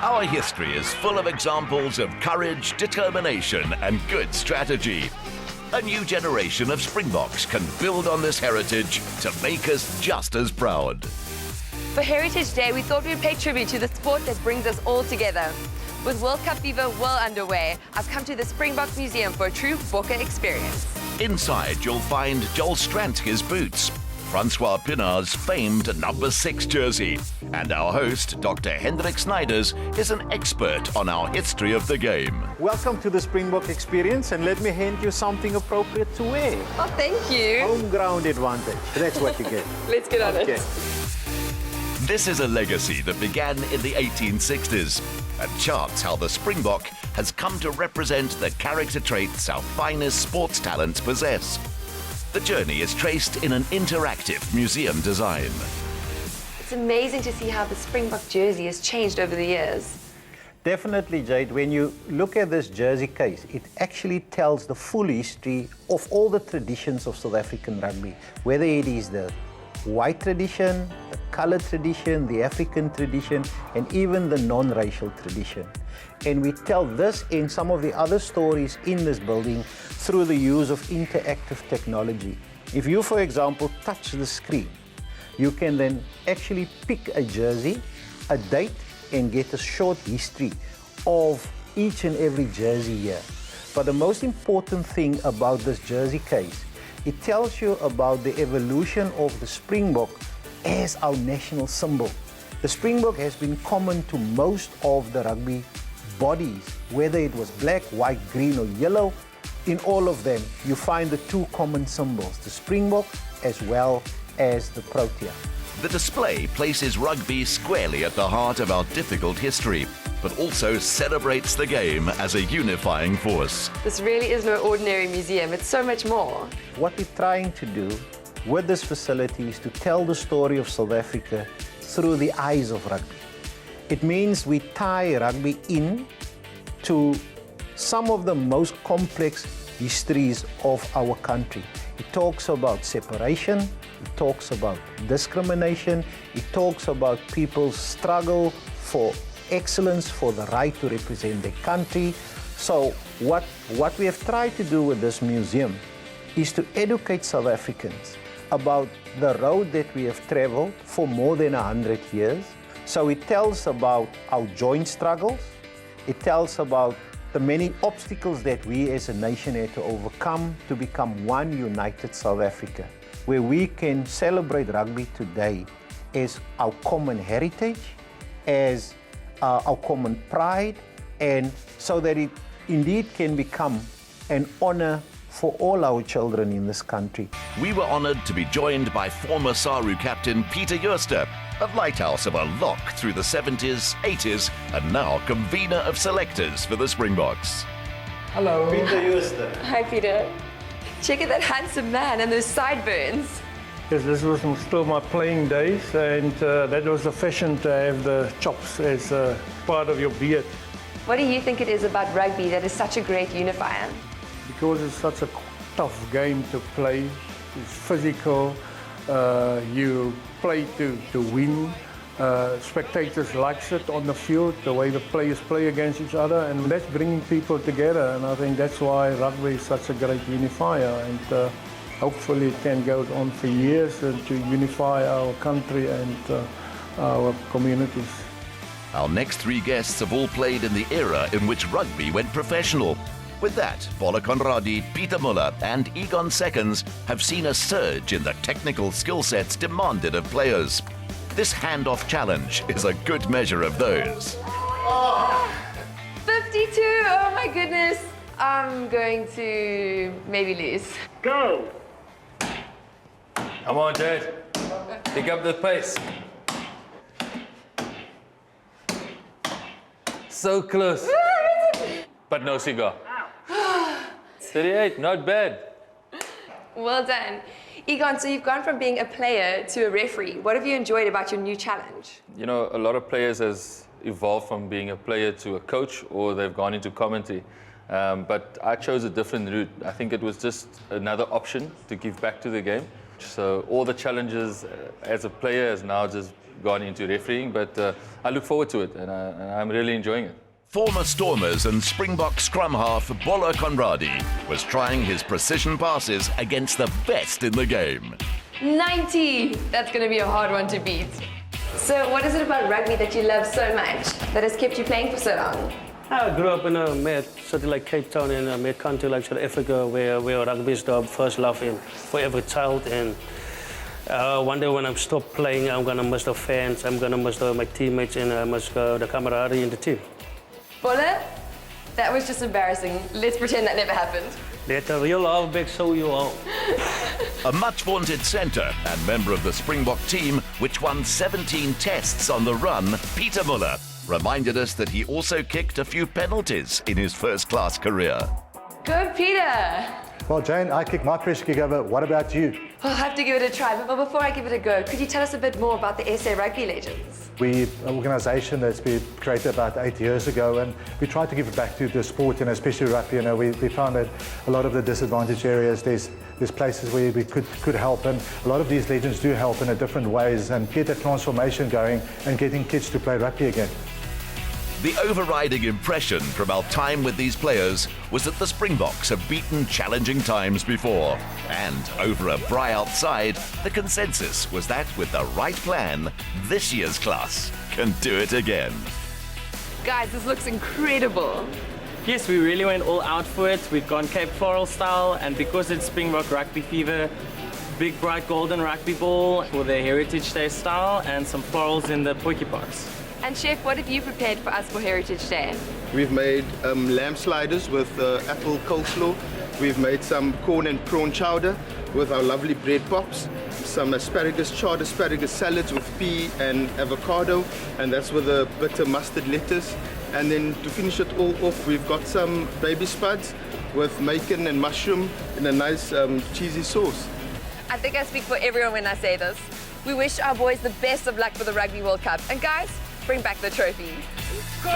Our history is full of examples of courage, determination, and good strategy. A new generation of Springboks can build on this heritage to make us just as proud. For Heritage Day, we thought we'd pay tribute to the sport that brings us all together. With World Cup fever well underway, I've come to the Springbok Museum for a true BOLLA experience. Inside, you'll find Joel Stransky's boots, Francois Pienaa's famed number 6 jersey, and our host, Dr. Hendrik Snijders, is an expert on our history of the game. Welcome to the Springbok Experience, and let me hand you something appropriate to wear. Oh, thank you. Home ground advantage. That's what you get. Let's get on it. This is a legacy that began in the 1860s and charts how the Springbok has come to represent the character traits our finest sports talents possess. The journey is traced in an interactive museum design. It's amazing to see how the Springbok jersey has changed over the years. Definitely, Jade. When you look at this jersey case, it actually tells the full history of all the traditions of South African rugby, whether it is the white tradition, the colored tradition, the African tradition, and even the non-racial tradition. And we tell this and some of the other stories in this building through the use of interactive technology. If you, for example, touch the screen, you can then actually pick a jersey, a date, and get a short history of each and every jersey here. But the most important thing about this jersey case, it tells you about the evolution of the Springbok as our national symbol. The Springbok has been common to most of the rugby bodies, whether it was black, white, green or yellow. In all of them, you find the two common symbols, the Springbok as well as the Protea. The display places rugby squarely at the heart of our difficult history, but also celebrates the game as a unifying force. This really is no ordinary museum. It's so much more. What we're trying to do with this facility is to tell the story of South Africa through the eyes of rugby. It means we tie rugby in to some of the most complex histories of our country. It talks about separation, it talks about discrimination, it talks about people's struggle for excellence, for the right to represent their country. So what we have tried to do with this museum is to educate South Africans about the road that we have traveled for more than 100 years. So it tells about our joint struggles, it tells about the many obstacles that we as a nation had to overcome to become one united South Africa, where we can celebrate rugby today as our common heritage, as our common pride, and so that it indeed can become an honor for all our children in this country. We were honored to be joined by former SARU captain Piet Jooste, a lighthouse of a lock through the 70s, 80s, and now convener of selectors for the Springboks. Hello. Piet Jooste. Hi, Peter. Check out that handsome man and those sideburns. Yes, this was still my playing days, and that was the fashion to have the chops as part of your beard. What do you think it is about rugby that is such a great unifier? Because it's such a tough game to play, it's physical, you play to win. Spectators like it on the field, the way the players play against each other, and that's bringing people together, and I think that's why rugby is such a great unifier, and hopefully it can go on for years to unify our country and our communities. Our next 3 guests have all played in the era in which rugby went professional. With that, BOLLA CONRADIE, Pieter MULLER and EGON seconds have seen a surge in the technical skill sets demanded of players. This handoff challenge is a good measure of those. 52, oh my goodness. I'm going to maybe lose. Go! Come on, Jade. Pick up the pace. So close. But no cigar. 38, not bad. Well done. Egon, so you've gone from being a player to a referee. What have you enjoyed about your new challenge? You know, a lot of players has evolved from being a player to a coach, or they've gone into commentary. But I chose a different route. I think it was just another option to give back to the game. So all the challenges as a player has now just gone into refereeing, but I look forward to it, and I'm really enjoying it. Former Stormers and Springbok scrum half BOLLA CONRADIE was trying his precision passes against the best in the game. 90! That's going to be a hard one to beat. So what is it about rugby that you love so much that has kept you playing for so long? I grew up in a city like Cape Town, in a country like South Africa, where rugby is the first love for every child. And one day when I stop playing, I'm gonna miss the fans, I'm gonna miss my teammates, and I miss the camaraderie in the team. BOLLA, that was just embarrassing. Let's pretend that never happened. Let a real halfback show you all. A much-vaunted centre and member of the Springbok team, which won 17 tests on the run, Pieter MULLER, reminded us that he also kicked a few penalties in his first-class career. Go, Peter! Well, Jane, I kicked my pressure kick over. What about you? I'll have to give it a try, but before I give it a go, could you tell us a bit more about the SA Rugby Legends? We're an organisation that's been created about 8 years ago, and we try to give it back to the sport, and especially rugby. You know, we found that a lot of the disadvantaged areas, there's places where we could help, and a lot of these legends do help in a different ways and get a transformation going and getting kids to play rugby again. The overriding impression from our time with these players was that the Springboks have beaten challenging times before. And over a braai outside, the consensus was that with the right plan, this year's class can do it again. Guys, this looks incredible. Yes, we really went all out for it. We've gone Cape Floral style, and because it's Springbok Rugby Fever, big bright golden rugby ball for the Heritage Day style, and some florals in the potjie parts. And Chef, what have you prepared for us for Heritage Day? We've made lamb sliders with apple coleslaw. We've made some corn and prawn chowder with our lovely bread pops. Some charred asparagus salads with pea and avocado, and that's with a bitter mustard lettuce. And then to finish it all off, we've got some baby spuds with bacon and mushroom in a nice cheesy sauce. I think I speak for everyone when I say this. We wish our boys the best of luck for the Rugby World Cup. And guys, bring back the trophy. Go,